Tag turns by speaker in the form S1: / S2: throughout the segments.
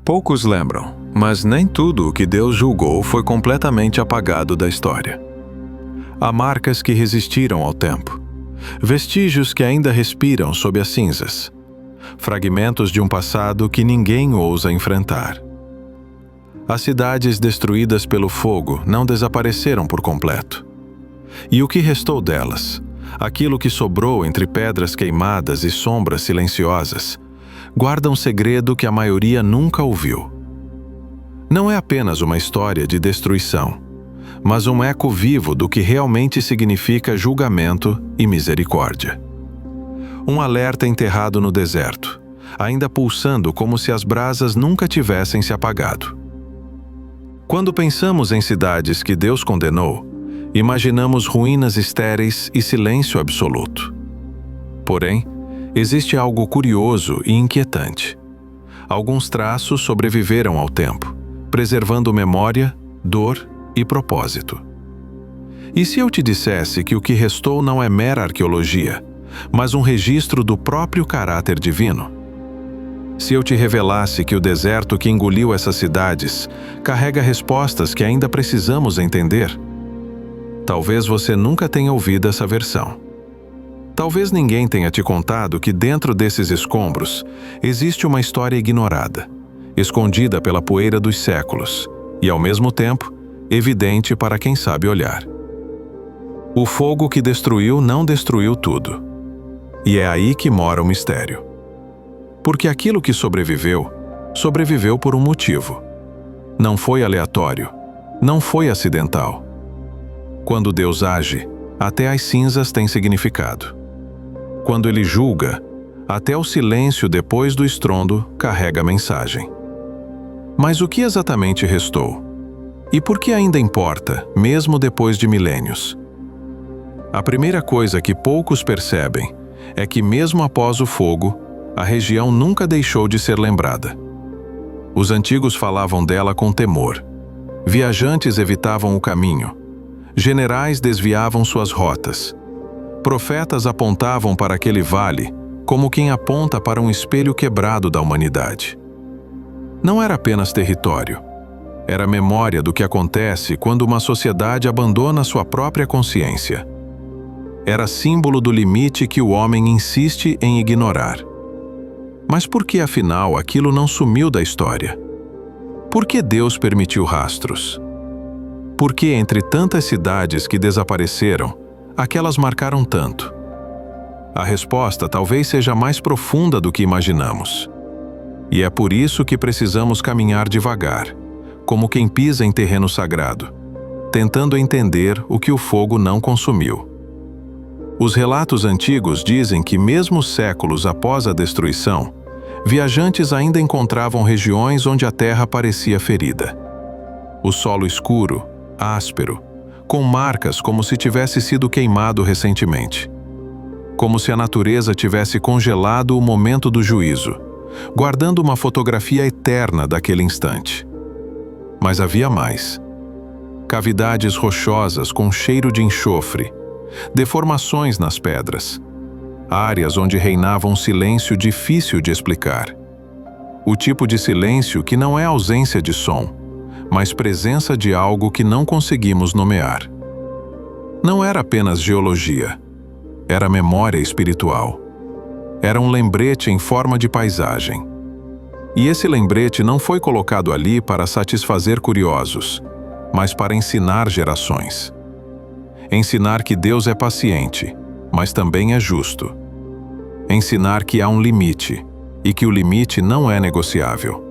S1: Poucos lembram, mas nem tudo o que Deus julgou foi completamente apagado da história. Há marcas que resistiram ao tempo, vestígios que ainda respiram sob as cinzas, fragmentos de um passado que ninguém ousa enfrentar. As cidades destruídas pelo fogo não desapareceram por completo. E o que restou delas, aquilo que sobrou entre pedras queimadas e sombras silenciosas, guarda um segredo que a maioria nunca ouviu. Não é apenas uma história de destruição, mas um eco vivo do que realmente significa julgamento e misericórdia. Um alerta enterrado no deserto, ainda pulsando como se as brasas nunca tivessem se apagado. Quando pensamos em cidades que Deus condenou, imaginamos ruínas estéreis e silêncio absoluto. Porém, existe algo curioso e inquietante. Alguns traços sobreviveram ao tempo, preservando memória, dor e propósito. E se eu te dissesse que o que restou não é mera arqueologia, mas um registro do próprio caráter divino? Se eu te revelasse que o deserto que engoliu essas cidades carrega respostas que ainda precisamos entender? Talvez você nunca tenha ouvido essa versão. Talvez ninguém tenha te contado que dentro desses escombros existe uma história ignorada, escondida pela poeira dos séculos e, ao mesmo tempo, evidente para quem sabe olhar. O fogo que destruiu não destruiu tudo. E é aí que mora o mistério. Porque aquilo que sobreviveu, sobreviveu por um motivo. Não foi aleatório, não foi acidental. Quando Deus age, até as cinzas têm significado. Quando Ele julga, até o silêncio depois do estrondo carrega mensagem. Mas o que exatamente restou? E por que ainda importa, mesmo depois de milênios? A primeira coisa que poucos percebem é que, mesmo após o fogo, a região nunca deixou de ser lembrada. Os antigos falavam dela com temor. Viajantes evitavam o caminho. Generais desviavam suas rotas. Profetas apontavam para aquele vale como quem aponta para um espelho quebrado da humanidade. Não era apenas território. Era memória do que acontece quando uma sociedade abandona sua própria consciência. Era símbolo do limite que o homem insiste em ignorar. Mas por que, afinal, aquilo não sumiu da história? Por que Deus permitiu rastros? Por que, entre tantas cidades que desapareceram, aquelas marcaram tanto? A resposta talvez seja mais profunda do que imaginamos. E é por isso que precisamos caminhar devagar, como quem pisa em terreno sagrado, tentando entender o que o fogo não consumiu. Os relatos antigos dizem que, mesmo séculos após a destruição, viajantes ainda encontravam regiões onde a terra parecia ferida. O solo escuro, áspero, com marcas como se tivesse sido queimado recentemente. Como se a natureza tivesse congelado o momento do juízo, guardando uma fotografia eterna daquele instante. Mas havia mais. Cavidades rochosas com cheiro de enxofre, deformações nas pedras, áreas onde reinava um silêncio difícil de explicar. O tipo de silêncio que não é ausência de som, mas presença de algo que não conseguimos nomear. Não era apenas geologia, era memória espiritual. Era um lembrete em forma de paisagem. E esse lembrete não foi colocado ali para satisfazer curiosos, mas para ensinar gerações. Ensinar que Deus é paciente, mas também é justo. Ensinar que há um limite, e que o limite não é negociável.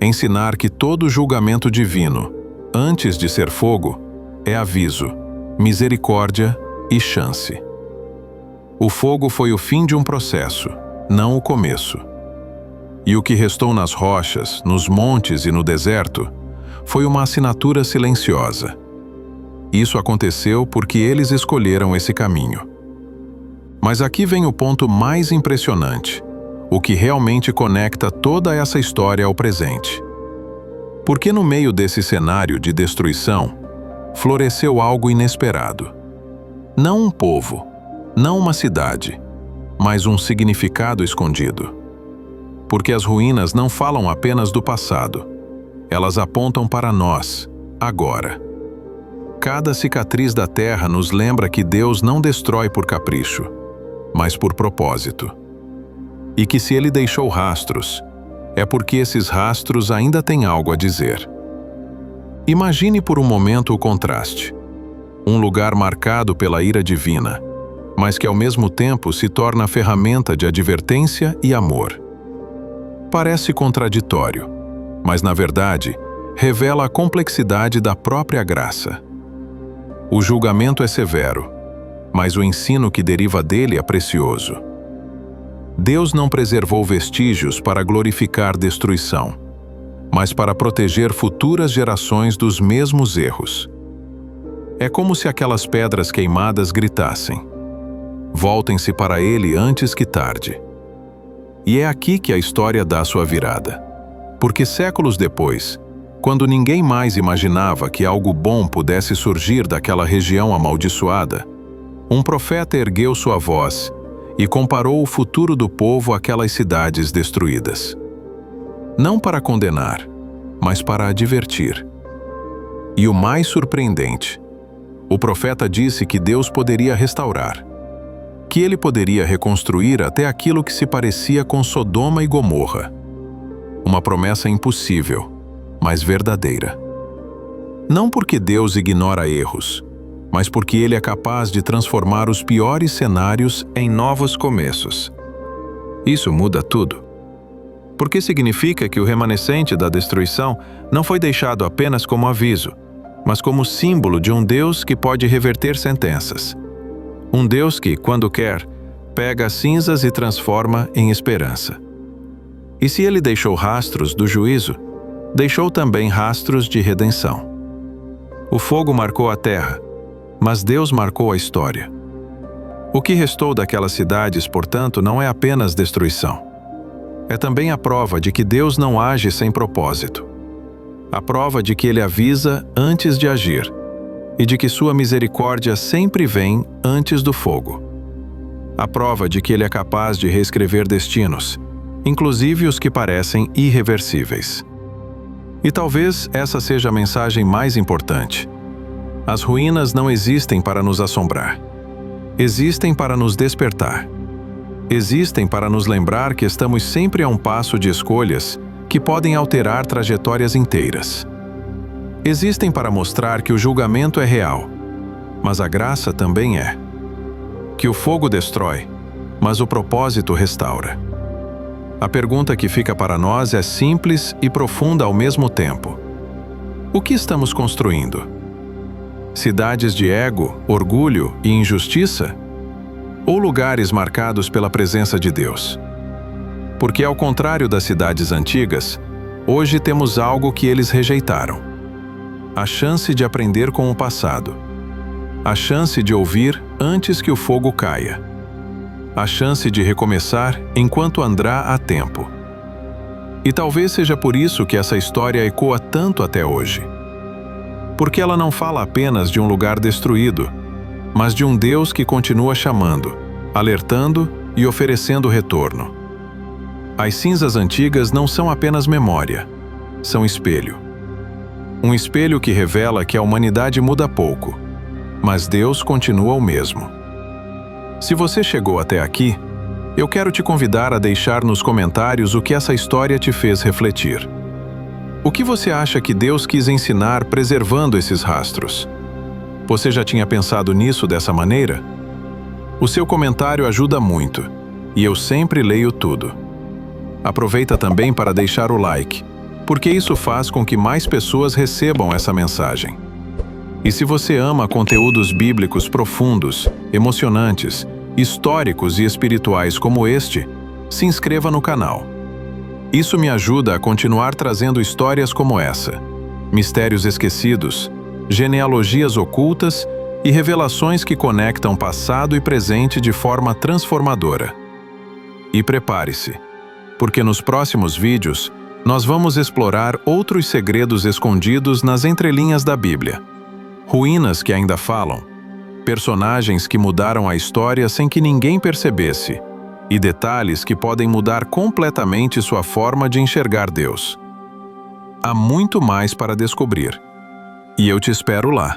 S1: Ensinar que todo julgamento divino, antes de ser fogo, é aviso, misericórdia e chance. O fogo foi o fim de um processo, não o começo. E o que restou nas rochas, nos montes e no deserto, foi uma assinatura silenciosa. Isso aconteceu porque eles escolheram esse caminho. Mas aqui vem o ponto mais impressionante, o que realmente conecta toda essa história ao presente. Porque no meio desse cenário de destruição, floresceu algo inesperado. Não um povo, não uma cidade, mas um significado escondido. porque as ruínas não falam apenas do passado. Elas apontam para nós, agora. Cada cicatriz da terra nos lembra que Deus não destrói por capricho, mas por propósito. E que se Ele deixou rastros, é porque esses rastros ainda têm algo a dizer. Imagine por um momento o contraste. Um lugar marcado pela ira divina, mas que ao mesmo tempo se torna ferramenta de advertência e amor. Parece contraditório, mas na verdade revela a complexidade da própria graça. O julgamento é severo, mas o ensino que deriva dele é precioso. Deus não preservou vestígios para glorificar destruição, mas para proteger futuras gerações dos mesmos erros. É como se aquelas pedras queimadas gritassem: voltem-se para ele antes que tarde. E é aqui que a história dá sua virada. Porque séculos depois, quando ninguém mais imaginava que algo bom pudesse surgir daquela região amaldiçoada, um profeta ergueu sua voz e comparou o futuro do povo àquelas cidades destruídas. Não para condenar, mas para advertir. E o mais surpreendente, o profeta disse que Deus poderia restaurar, que ele poderia reconstruir até aquilo que se parecia com Sodoma e Gomorra. Uma promessa impossível, mas verdadeira. Não porque Deus ignora erros, mas porque Ele é capaz de transformar os piores cenários em novos começos. Isso muda tudo. Porque significa que o remanescente da destruição não foi deixado apenas como aviso, mas como símbolo de um Deus que pode reverter sentenças. Um Deus que, quando quer, pega as cinzas e transforma em esperança. E se Ele deixou rastros do juízo, deixou também rastros de redenção. O fogo marcou a terra, mas Deus marcou a história. O que restou daquelas cidades, portanto, não é apenas destruição. É também a prova de que Deus não age sem propósito. A prova de que Ele avisa antes de agir, e de que sua misericórdia sempre vem antes do fogo. A prova de que Ele é capaz de reescrever destinos, inclusive os que parecem irreversíveis. E talvez essa seja a mensagem mais importante. As ruínas não existem para nos assombrar. Existem para nos despertar. Existem para nos lembrar que estamos sempre a um passo de escolhas que podem alterar trajetórias inteiras. Existem para mostrar que o julgamento é real, mas a graça também é. Que o fogo destrói, mas o propósito restaura. A pergunta que fica para nós é simples e profunda ao mesmo tempo. O que estamos construindo? Cidades de ego, orgulho e injustiça? Ou lugares marcados pela presença de Deus? Porque, ao contrário das cidades antigas, hoje temos algo que eles rejeitaram: a chance de aprender com o passado, a chance de ouvir antes que o fogo caia, a chance de recomeçar enquanto andar há tempo. E talvez seja por isso que essa história ecoa tanto até hoje. Porque ela não fala apenas de um lugar destruído, mas de um Deus que continua chamando, alertando e oferecendo retorno. As cinzas antigas não são apenas memória, são espelho. Um espelho que revela que a humanidade muda pouco, mas Deus continua o mesmo. Se você chegou até aqui, eu quero te convidar a deixar nos comentários o que essa história te fez refletir. O que você acha que Deus quis ensinar preservando esses rastros? Você já tinha pensado nisso dessa maneira? O seu comentário ajuda muito, e eu sempre leio tudo. Aproveita também para deixar o like, porque isso faz com que mais pessoas recebam essa mensagem. E se você ama conteúdos bíblicos profundos, emocionantes, históricos e espirituais como este, se inscreva no canal. Isso me ajuda a continuar trazendo histórias como essa, mistérios esquecidos, genealogias ocultas e revelações que conectam passado e presente de forma transformadora. E prepare-se, porque nos próximos vídeos nós vamos explorar outros segredos escondidos nas entrelinhas da Bíblia. Ruínas que ainda falam, personagens que mudaram a história sem que ninguém percebesse, e detalhes que podem mudar completamente sua forma de enxergar Deus. Há muito mais para descobrir, e eu te espero lá.